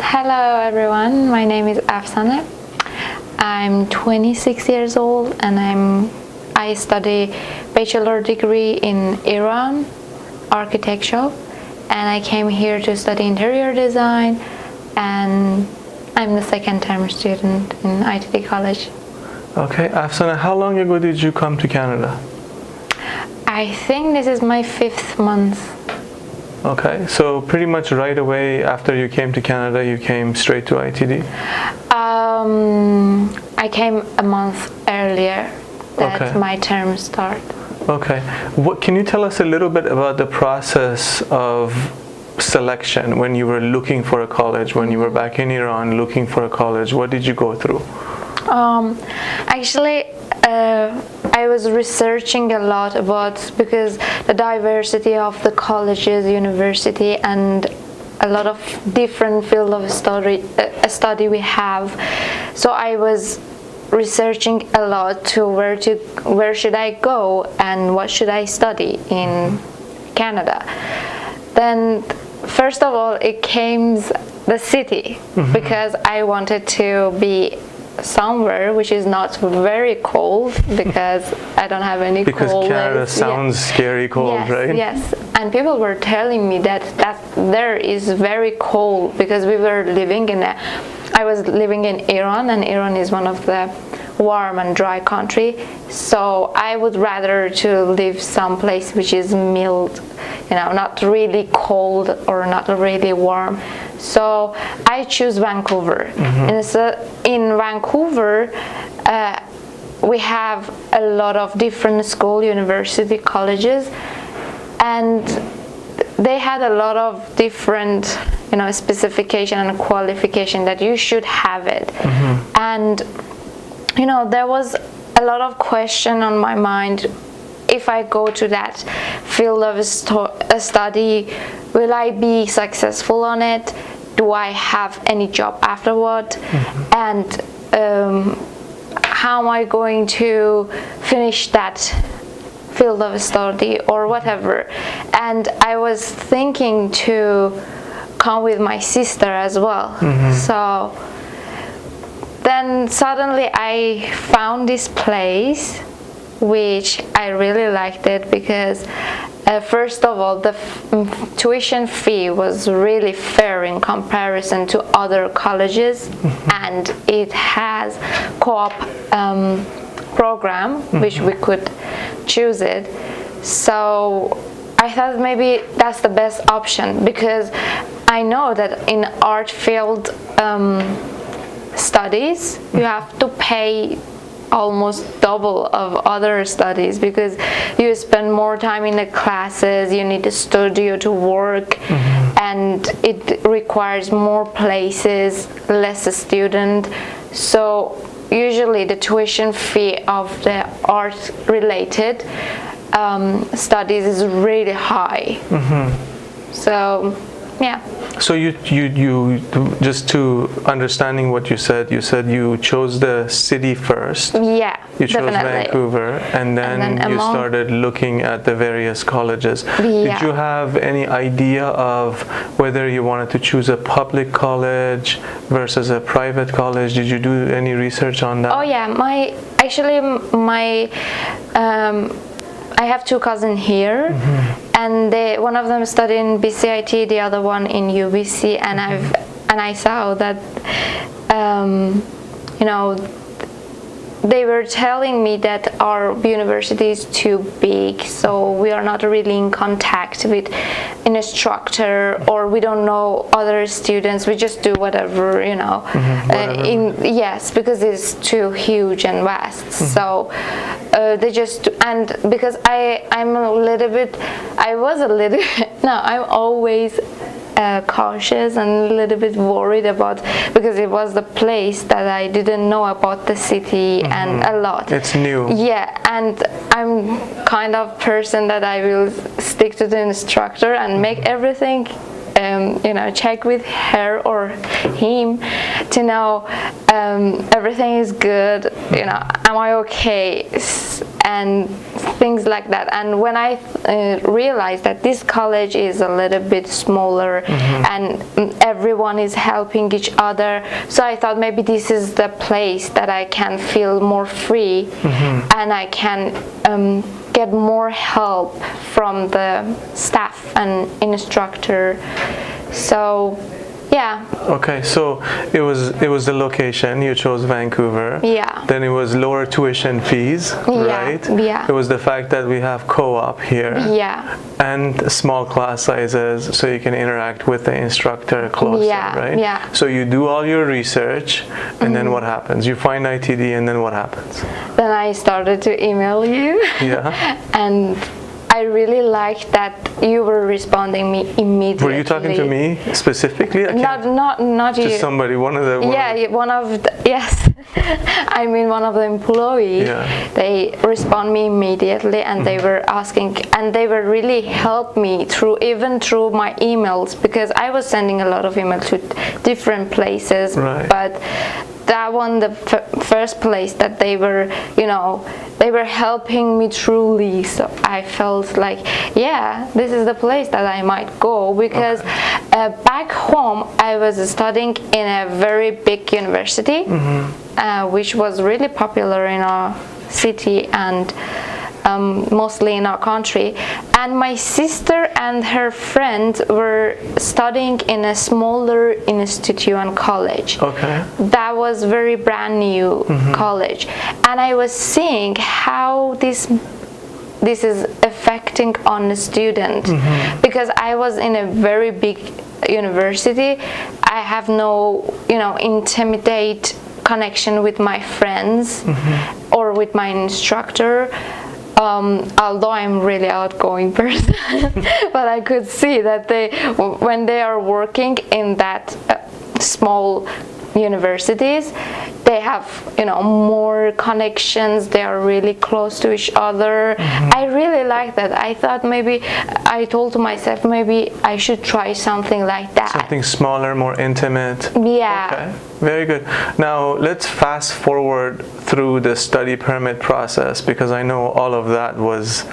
Hello everyone, my name is Afsaneh. I'm 26 years old and I study bachelor degree in Iran, architecture, and I came here to study interior design, and I'm the second term student in ITD college. Okay, Afsaneh, how long ago did you come to Canada? I think this is my 5th month. Okay, so pretty much right away after you came to Canada, you came straight to ITD? I came a month earlier that Okay. my term start. Okay, can you tell us a little bit about the process of selection when you were looking for a college, when you were back in Iran looking for a college? What did you go through? Actually, I was researching a lot because the diversity of the colleges, university, and a lot of different field of study we have. So I was researching a lot to where should I go and what should I study in Canada. Then first of all, it came the city, because I wanted to be somewhere which is not very cold, because I don't have any Because cold. Canada sounds scary cold, yes, right? Yes, and people were telling me that there is very cold, because I was living in Iran, and Iran is one of the warm and dry country, so I would rather to live someplace which is mild, not really cold or not really warm. So I choose Vancouver. And so in Vancouver, we have a lot of different school, university, colleges, and they had a lot of different specification and qualification that you should have it. And there was a lot of question on my mind. If I go to that field of study, will I be successful on it? Do I have any job afterward? And how am I going to finish that field of study or whatever? And I was thinking to come with my sister as well. So then suddenly I found this place which I really liked it, because first of all, the tuition fee was really fair in comparison to other colleges, and it has co-op program which we could choose it. So I thought maybe that's the best option, because I know that in art field studies you have to pay almost double of other studies, because you spend more time in the classes, you need a studio to work, and it requires more places, less student. So usually the tuition fee of the art related studies is really high. So yeah. So you just to understanding what you said you chose the city first. Yeah, you chose definitely. Vancouver, and then you started looking at the various colleges. Did you have any idea of whether you wanted to choose a public college versus a private college? Did you do any research on that? Oh yeah, I have two cousins here, and one of them studied in BCIT, the other one in UBC, and I saw that they were telling me that our university is too big, so we are not really in contact with an instructor, or we don't know other students. We just do whatever, yes, because it's too huge and vast. So because I'm always cautious and a little bit worried about, because it was the place that I didn't know about the city and a lot. It's new. Yeah, and I'm kind of person that I will stick to the instructor and make everything check with her or him to know everything is good, am I okay, and things like that. And when I realized that this college is a little bit smaller and everyone is helping each other, so I thought maybe this is the place that I can feel more free and I can get more help from the staff and instructor. So yeah. Okay, so it was the location. You chose Vancouver. Yeah. Then it was lower tuition fees, right? Yeah. It was the fact that we have co-op here. Yeah. And small class sizes, so you can interact with the instructor closer, right? Yeah. So you do all your research, and then what happens? You find ITD, and then what happens? Then I started to email you. Yeah. And I really liked that you were responding me immediately. Were you talking to me specifically? Not you. To somebody, one of the. Yes. I mean, one of the employees. Yeah. They respond me immediately, and they were asking, and they were really helped me even through my emails, because I was sending a lot of emails to different places, right. But that one, the first place that they were, they were helping me truly. So I felt like, yeah, this is the place that I might go, because back home I was studying in a very big university, which was really popular in our city and mostly in our country. And my sister and her friend were studying in a smaller institute and college. Okay. That was very brand new college, and I was seeing how this is affecting on the student, because I was in a very big university. I have no intimate connection with my friends or with my instructor. Although I'm really outgoing person, but I could see that when they are working in that small universities, they have more connections, they are really close to each other. I really like that. I thought I told to myself, maybe I should try something like that. Something smaller, more intimate. Yeah. Okay, very good. Now let's fast forward through the study permit process, because I know all of that was.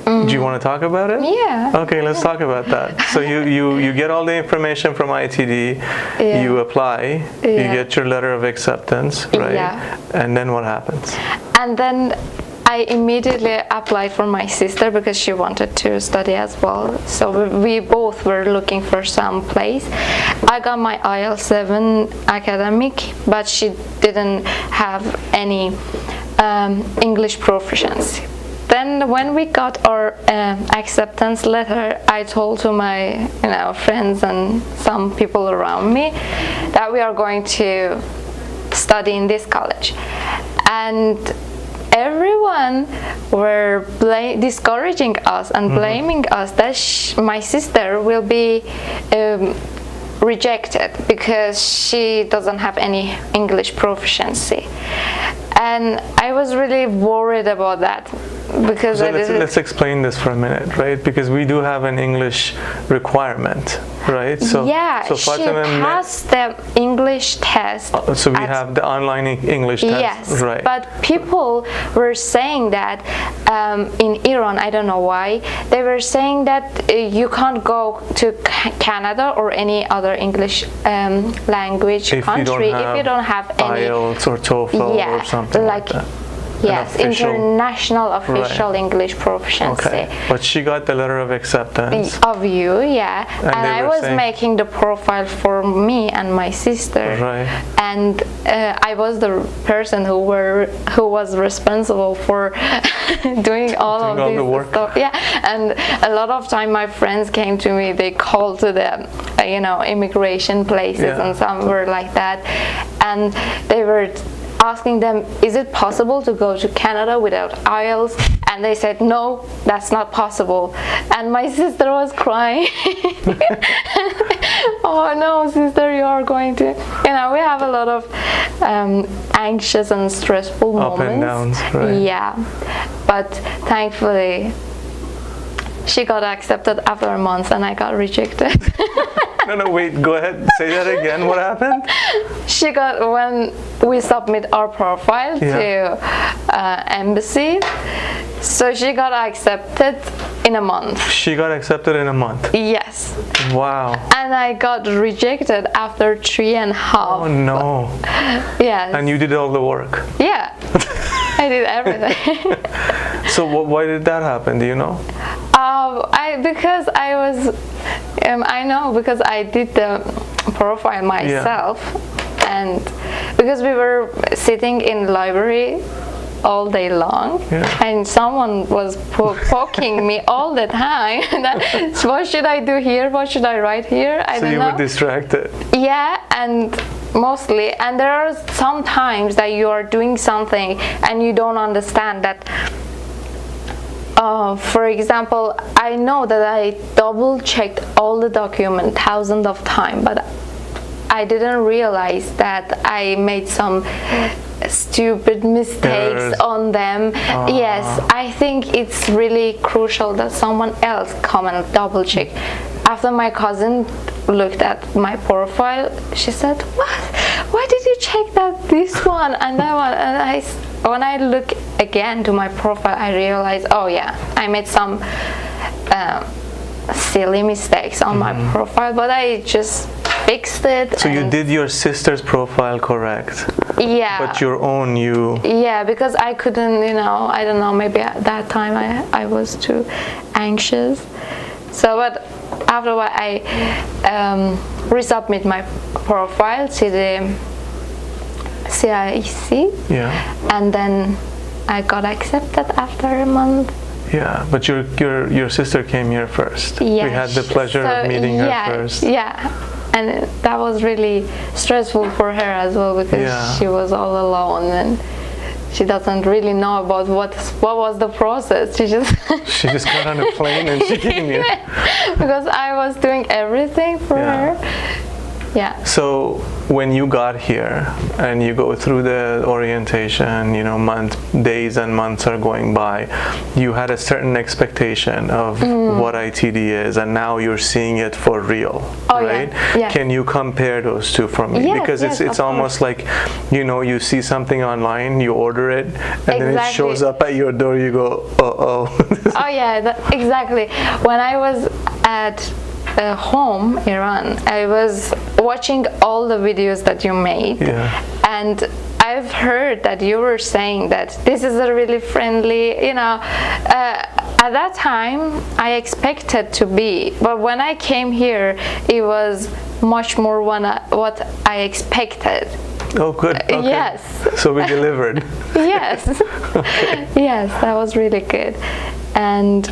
Do you want to talk about it? Yeah. Okay, let's talk about that. So you get all the information from ITD, you apply, you get your letter of acceptance, right? Yeah. And then what happens? And then I immediately applied for my sister, because she wanted to study as well. So we both were looking for some place. I got my IELTS 7 academic, but she didn't have any English proficiency. Then when we got our acceptance letter, I told to my friends and some people around me that we are going to study in this college, and everyone were discouraging us and blaming us that my sister will be rejected because she doesn't have any English proficiency. And I was really worried about that, because so let's explain this for a minute, right? Because we do have an English requirement, right? So she passed the English test. So we have the online English test, yes, right? But people were saying that in Iran, I don't know why, they were saying that you can't go to Canada or any other English language country if you don't have any IELTS or TOEFL or something like that. Yes, international official English proficiency. Okay, but she got the letter of acceptance. Of you, yeah. And I was making the profile for me and my sister. Right. And I was the person who was responsible for doing all of this work. stuff. Yeah. And a lot of time my friends came to me. They called to the immigration places, and some were like that, and they were asking them, is it possible to go to Canada without IELTS? And they said, no, that's not possible. And my sister was crying. Oh no, sister, you are going to, we have a lot of anxious and stressful moments. Up and downs, right? Yeah, but thankfully she got accepted after a month and I got rejected. No, wait, go ahead. Say that again. What happened? She got, when we submit our profile to embassy, so she got accepted in a month. She got accepted in a month? Yes. Wow. And I got rejected after 3.5. Oh no. Yes. And you did all the work? Yeah. I did everything. So why did that happen? Do you know? Because I did the profile myself, and because we were sitting in the library all day long, and someone was poking me all the time. What should I do here? What should I write here? I don't know. So you were distracted. Yeah, and mostly. And there are some times that you are doing something and you don't understand that. For example, I know that I double-checked all the documents thousands of times, but I didn't realize that I made some stupid mistakes on them. Yes, I think it's really crucial that someone else come and double-check. After my cousin looked at my profile, she said, "What? Why did you check this one and that one?" And when I look again to my profile, I realized, oh yeah, I made some silly mistakes on my profile, but I just fixed it. So you did your sister's profile correct? Yeah. But your own, you... Yeah, because I couldn't, I don't know, maybe at that time I was too anxious. So, but afterward I resubmit my profile to the CIC. Yeah. And then I got accepted after a month. Yeah, but your sister came here first. Yeah. We had the pleasure of meeting her first. Yeah. And that was really stressful for her as well, because she was all alone and she doesn't really know about what was the process. She just got on a plane and she came here. Because I was doing everything for her. Yeah. So when you got here and you go through the orientation, days and months are going by, you had a certain expectation of what ITD is, and now you're seeing it for real, right? Yeah. Can you compare those two for me? Yes, because it's almost like, you see something online, you order it, and then it shows up at your door, you go, uh-oh. Oh yeah, exactly. When I was at home, Iran, I was watching all the videos that you made, and I've heard that you were saying that this is a really friendly, at that time I expected to be, but when I came here it was much more what I expected. Oh, good. Okay. Yes. So we delivered. Yes. Okay. Yes, that was really good. And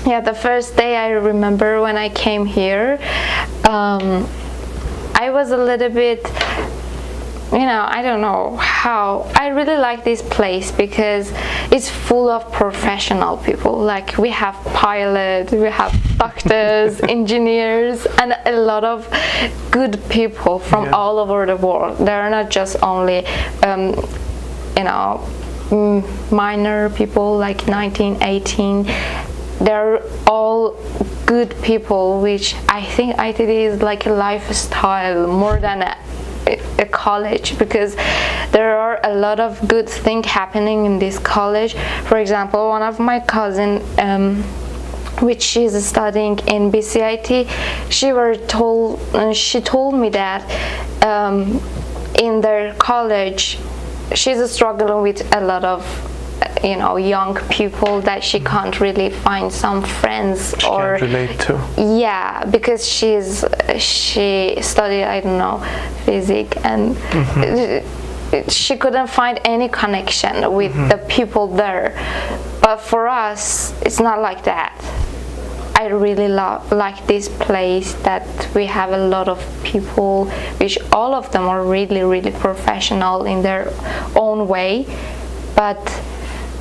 yeah, the first day I remember when I came here, I was a little bit, I don't know how. I really like this place because it's full of professional people. Like, we have pilots, we have doctors, engineers, and a lot of good people from all over the world. They're not just only, minor people like 19, 18. They're all good people, which I think ITD is like a lifestyle more than a college, because there are a lot of good things happening in this college. For example, one of my cousin, which she's studying in BCIT, she told me that in their college she's struggling with a lot of young people that she can't really find some friends or can't relate to. Yeah, because she studied, I don't know, physics, and she couldn't find any connection with the people there. But for us, it's not like that. I really like this place, that we have a lot of people, which all of them are really, really professional in their own way. But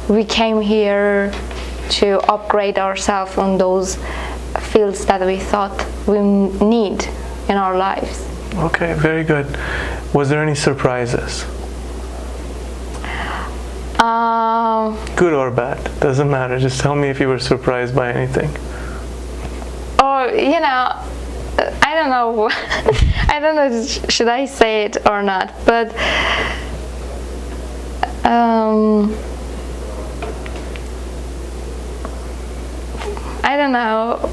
we came here to upgrade ourselves on those fields that we thought we need in our lives. Okay, very good. Was there any surprises? Good or bad, doesn't matter. Just tell me if you were surprised by anything. Or, I don't know. I don't know, should I say it or not, but I don't know.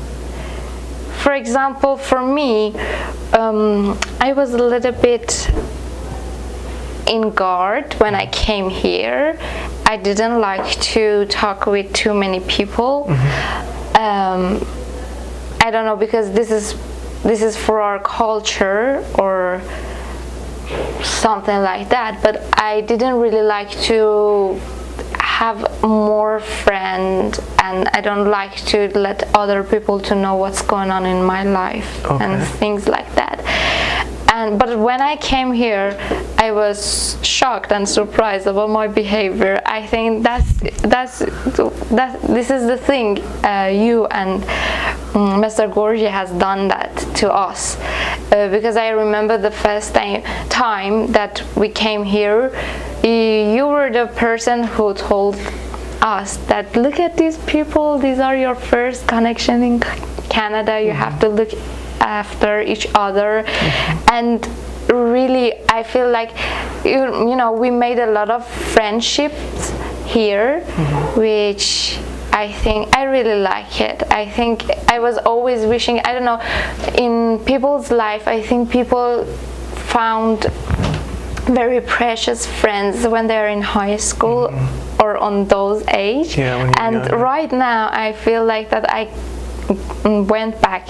For example, for me, I was a little bit in guard when I came here. I didn't like to talk with too many people. I don't know, because this is for our culture or something like that, but I didn't really like to have more friends, and I don't like to let other people to know what's going on in my life and things like that. But when I came here, I was shocked and surprised about my behavior. I think this is the thing. You and Mr. Gorgi has done that to us, because I remember the first time that we came here, you were the person who told us that, look at these people, these are your first connection in Canada, you have to look after each other. And really, I feel like we made a lot of friendships here, which I think I really like it. I think I was always wishing, I don't know, in people's life, I think people found very precious friends when they're in high school or on those age. And right now I feel like that I went back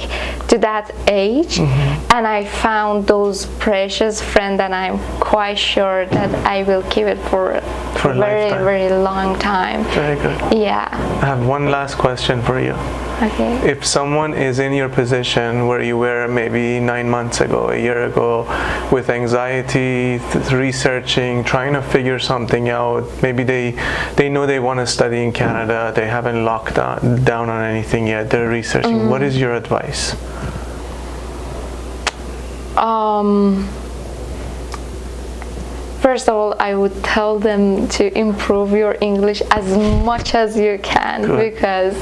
to that age, and I found those precious friends, and I'm quite sure that I will keep it for a very, very long time. Very good. Yeah. I have one last question for you. Okay. If someone is in your position where you were maybe 9 months ago, a year ago, with anxiety, researching, trying to figure something out, maybe they know they want to study in Canada, they haven't locked down on anything yet, they're researching, what is your advice? First of all, I would tell them to improve your English as much as you can. Good. Because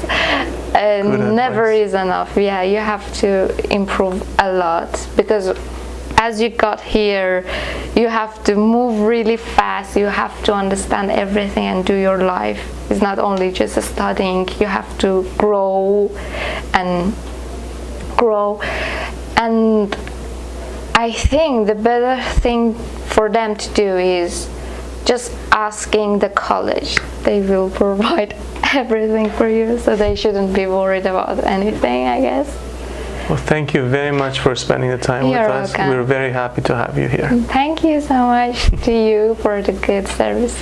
never is enough. Yeah, you have to improve a lot, because as you got here, you have to move really fast. You have to understand everything and do your life. It's not only just studying. You have to grow. And I think the better thing for them to do is just asking the college. They will provide everything for you, so they shouldn't be worried about anything, I guess. Well, thank you very much for spending the time with us. We're very happy to have you here. Thank you so much to you for the good service.